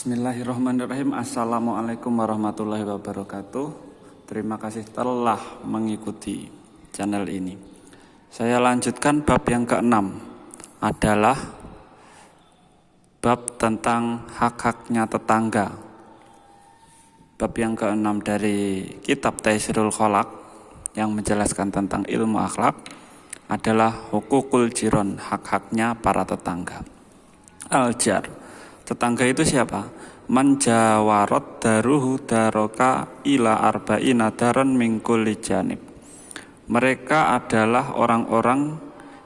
Bismillahirrahmanirrahim. Assalamualaikum warahmatullahi wabarakatuh. Terima kasih telah mengikuti channel ini. Saya lanjutkan bab yang ke-6 adalah bab tentang hak-haknya tetangga. Bab yang ke-6 dari kitab Taisirul Kholaq yang menjelaskan tentang ilmu akhlak adalah hukukul jiron, hak-haknya para tetangga. Al-jar, tetangga itu siapa? Manjawarot daruhu daroka ila arba'ina daron min kulli janib. Mereka adalah orang-orang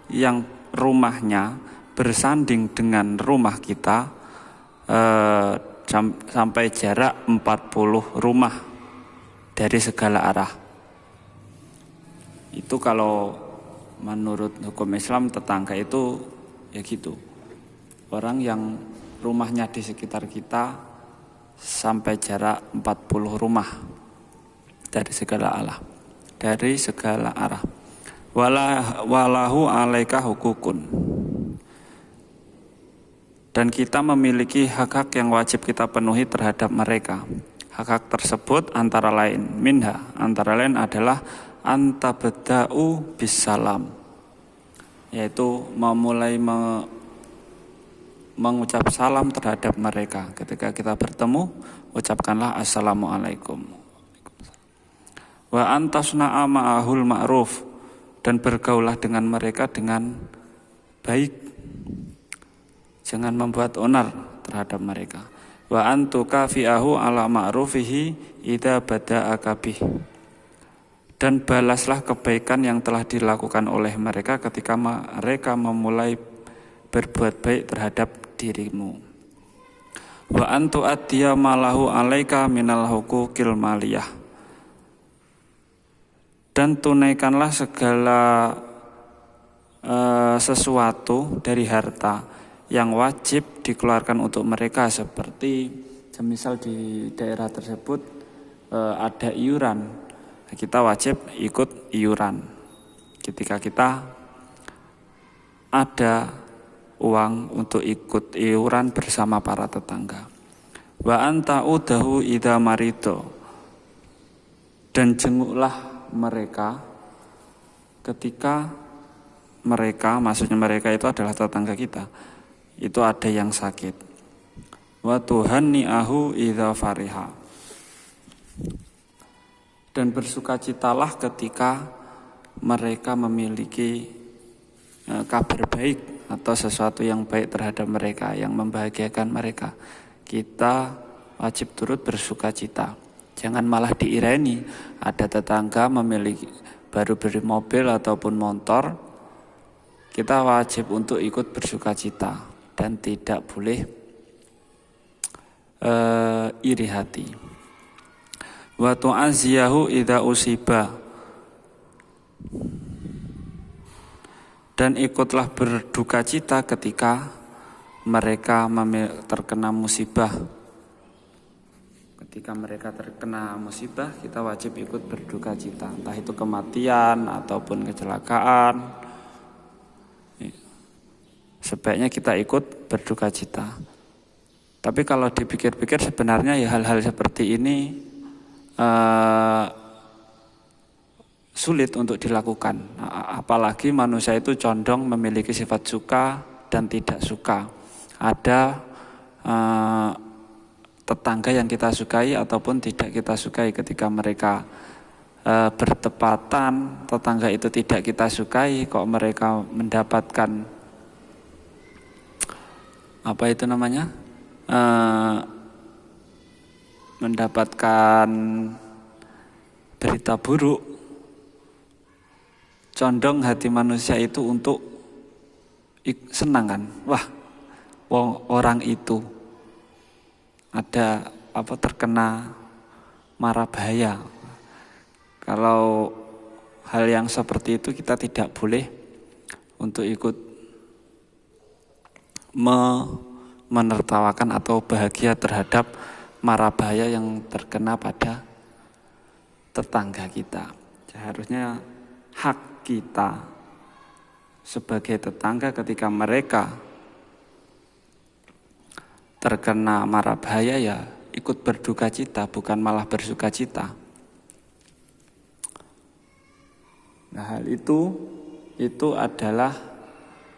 yang rumahnya bersanding dengan rumah kita sampai jarak 40 rumah dari segala arah. Itu kalau menurut hukum Islam tetangga itu ya gitu. Orang yang rumahnya di sekitar kita sampai jarak 40 rumah dari segala arah. Walahu alaika hukukun. Dan kita memiliki hak-hak yang wajib kita penuhi terhadap mereka. Hak-hak tersebut antara lain adalah antabda'u bisalam, yaitu memulai mengucap salam terhadap mereka. Ketika kita bertemu, ucapkanlah assalamualaikum. Wa antasna'a ma'ahul ma'ruf, dan bergaulah dengan mereka dengan baik. Jangan membuat onar terhadap mereka. Wa antukafi'ahu ala ma'rufihi idza bada'aka bih, dan balaslah kebaikan yang telah dilakukan oleh mereka ketika mereka memulai berbuat baik terhadap dirimu. Wa antu addiya malahu alaika minal hukukil maliyah, dan tunaikanlah segala sesuatu dari harta yang wajib dikeluarkan untuk mereka, seperti semisal di daerah tersebut ada iuran, kita wajib ikut iuran ketika kita ada uang untuk ikut iuran bersama para tetangga. Wa anta udahu idza marido, dan jenguklah mereka ketika mereka, maksudnya mereka itu adalah tetangga kita, itu ada yang sakit. Wa tuhanni'ahu idza fariha, dan bersukacitalah ketika mereka memiliki kabar baik atau sesuatu yang baik terhadap mereka, yang membahagiakan mereka. Kita wajib turut bersukacita. Jangan malah diireni ada tetangga memiliki baru beli mobil ataupun motor, kita wajib untuk ikut bersukacita dan tidak boleh iri hati. Wa tu'aziyahu idza usiba, dan ikutlah berduka cita ketika mereka terkena musibah. Ketika mereka terkena musibah, kita wajib ikut berduka cita, entah itu kematian ataupun kecelakaan. Sebaiknya kita ikut berduka cita. Tapi kalau dipikir-pikir sebenarnya ya hal-hal seperti ini sulit untuk dilakukan, apalagi manusia itu condong memiliki sifat suka dan tidak suka. Ada tetangga yang kita sukai ataupun tidak kita sukai. Ketika mereka bertepatan, tetangga itu tidak kita sukai, kok mereka mendapatkan mendapatkan berita buruk, condong hati manusia itu untuk senang kan. Wah, orang itu ada terkena mara bahaya. Kalau hal yang seperti itu kita tidak boleh untuk ikut menertawakan atau bahagia terhadap mara bahaya yang terkena pada tetangga kita. Seharusnya hak kita sebagai tetangga ketika mereka terkena mara bahaya ya ikut berduka cita, bukan malah bersuka cita. Nah, hal itu adalah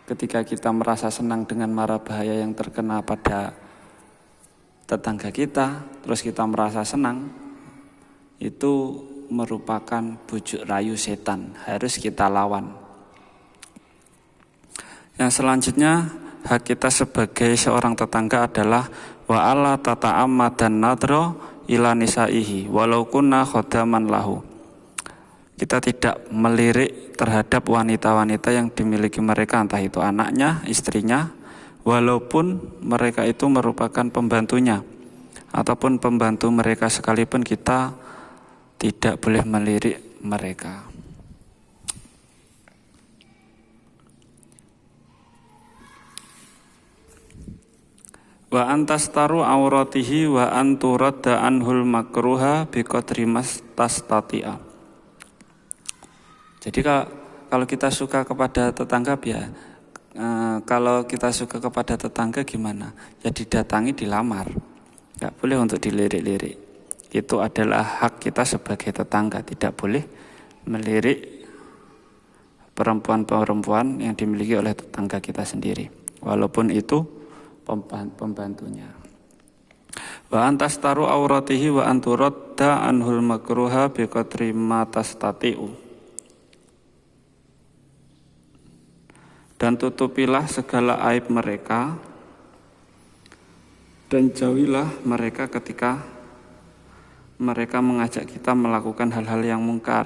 ketika kita merasa senang dengan mara bahaya yang terkena pada tetangga kita, terus kita merasa senang, itu merupakan bujuk rayu setan, harus kita lawan. Yang selanjutnya, hak kita sebagai seorang tetangga adalah wa alla tata'ammad dan nadro ila nisaihi walau kunna khodaman lahu. Kita tidak melirik terhadap wanita-wanita yang dimiliki mereka, entah itu anaknya, istrinya, walaupun mereka itu merupakan pembantunya ataupun pembantu mereka sekalipun, kita tidak boleh melirik mereka. Wa antastaru auratihi wa anturadda anhul makruha biqadri mastastati'a. Jadi kalau kita suka kepada tetangga kalau kita suka kepada tetangga gimana? Ya didatangi, dilamar. Enggak boleh untuk dilirik-lirik. Itu adalah hak kita sebagai tetangga, tidak boleh melirik perempuan-perempuan yang dimiliki oleh tetangga kita sendiri, walaupun itu pembantunya. Wa antastaru auratihi wa anturadda anhul makruha biqadri ma tastati'u. Dan tutupilah segala aib mereka dan jauhilah mereka ketika mereka mengajak kita melakukan hal-hal yang mungkar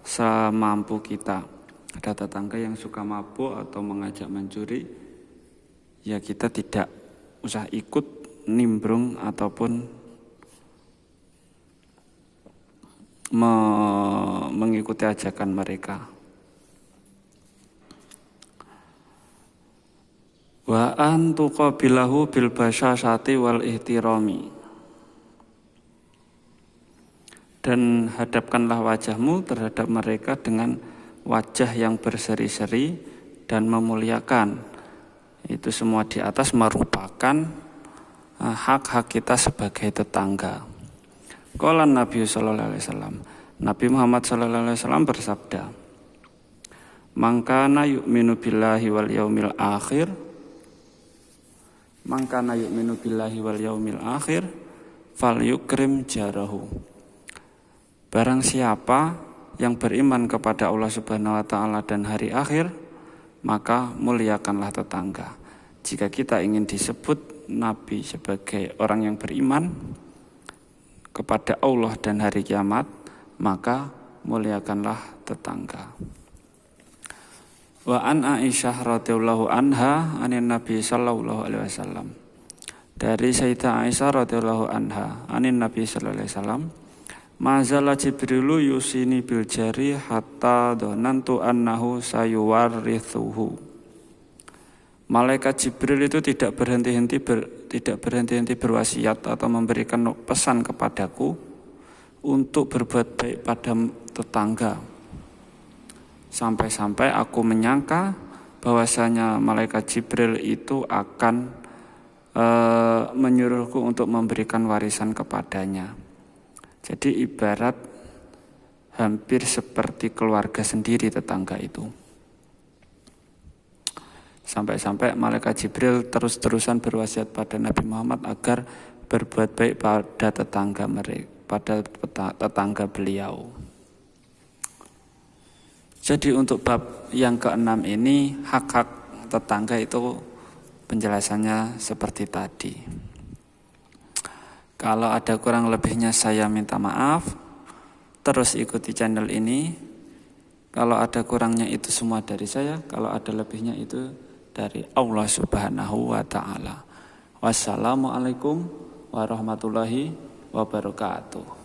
semampu kita. Ada tetangga yang suka mabuk atau mengajak mencuri, ya kita tidak usah ikut nimbrung ataupun mengikuti ajakan mereka. Wa an tuqabilahu bil basyashati wal ihtirami. Dan hadapkanlah wajahmu terhadap mereka dengan wajah yang berseri-seri dan memuliakan. Itu semua di atas merupakan hak-hak kita sebagai tetangga. Qala Nabi sallallahu alaihi wasallam. Nabi Muhammad sallallahu alaihi wasallam bersabda, "Man kana yu'minu billahi wal yaumil akhir" Maka yu'minu billahi wal yaumil akhir fal yukrim jarahu. Barang siapa yang beriman kepada Allah Subhanahu wa taala dan hari akhir, maka muliakanlah tetangga. Jika kita ingin disebut Nabi sebagai orang yang beriman kepada Allah dan hari kiamat, maka muliakanlah tetangga. Wa an Aisyah radhiyallahu anha anin Nabi sallallahu alaihi wasallam. Dari Sayyidah Aisyah radhiyallahu anha anin Nabi sallallahu alaihi wasallam, mazala Jibrilu yusini bil jari hatta dhanantu annahu sayuwarithuhu. Malaikat Jibril itu tidak berhenti-henti berwasiat atau memberikan pesan kepadaku untuk berbuat baik pada tetangga. Sampai-sampai aku menyangka bahwasanya malaikat Jibril itu akan menyuruhku untuk memberikan warisan kepadanya. Jadi ibarat hampir seperti keluarga sendiri tetangga itu. Sampai-sampai malaikat Jibril terus-terusan berwasiat pada Nabi Muhammad agar berbuat baik pada tetangga beliau. Jadi untuk bab yang ke-6 ini, hak-hak tetangga itu penjelasannya seperti tadi. Kalau ada kurang lebihnya saya minta maaf. Terus ikuti channel ini. Kalau ada kurangnya itu semua dari saya. Kalau ada lebihnya itu dari Allah Subhanahu wa ta'ala. Wassalamualaikum warahmatullahi wabarakatuh.